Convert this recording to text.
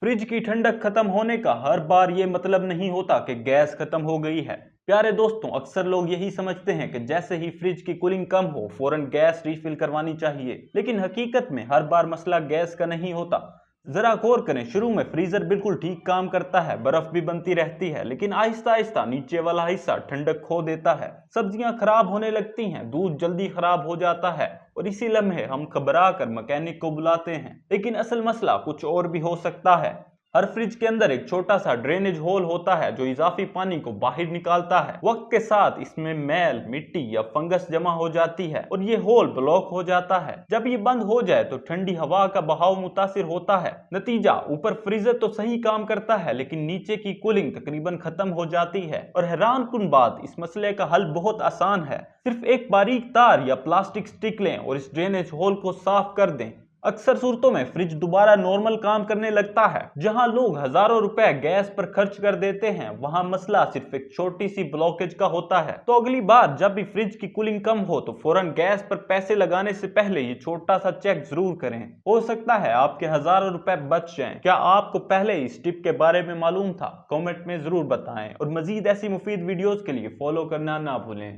Fridge की ठंडक खत्म होने का हर बार ये मतलब नहीं होता कि गैस खत्म हो गई है। प्यारे दोस्तों, अक्सर लोग यही समझते हैं कि जैसे ही फ्रिज की कूलिंग कम हो फौरन गैस रिफिल करवानी चाहिए, लेकिन हकीकत में हर बार मसला गैस का नहीं होता। जरा गौर करें, शुरू में फ्रीजर बिल्कुल ठीक काम करता है, बर्फ भी बनती रहती है, लेकिन आहिस्ता आहिस्ता नीचे वाला हिस्सा ठंडक खो देता है। सब्जियां खराब होने लगती हैं, दूध जल्दी खराब हो जाता है और इसी लम्हे हम घबरा कर मैकेनिक को बुलाते हैं। लेकिन असल मसला कुछ और भी हो सकता है। हर फ्रिज के अंदर एक छोटा सा ड्रेनेज होल होता है जो इजाफी पानी को बाहर निकालता है। वक्त के साथ इसमें मैल, मिट्टी या फंगस जमा हो जाती है और ये होल ब्लॉक हो जाता है। जब ये बंद हो जाए तो ठंडी हवा का बहाव मुतासिर होता है। नतीजा, ऊपर फ्रीजर तो सही काम करता है लेकिन नीचे की कूलिंग तकरीबन खत्म हो जाती है। और हैरानकुन बात, इस मसले का हल बहुत आसान है। सिर्फ एक बारीक तार या प्लास्टिक स्टिक लें और इस ड्रेनेज होल को साफ कर दें। अक्सर सूरतों में फ्रिज दोबारा नॉर्मल काम करने लगता है। जहां लोग हजारों रुपए गैस पर खर्च कर देते हैं, वहां मसला सिर्फ एक छोटी सी ब्लॉकेज का होता है। तो अगली बार जब भी फ्रिज की कूलिंग कम हो तो फौरन गैस पर पैसे लगाने से पहले ये छोटा सा चेक जरूर करें। हो सकता है आपके हजारों रुपए बच जाएं। क्या आपको पहले इस टिप के बारे में मालूम था? कमेंट में जरूर बताएं और मजीद ऐसी मुफीद वीडियोस के लिए फॉलो करना ना भूलें।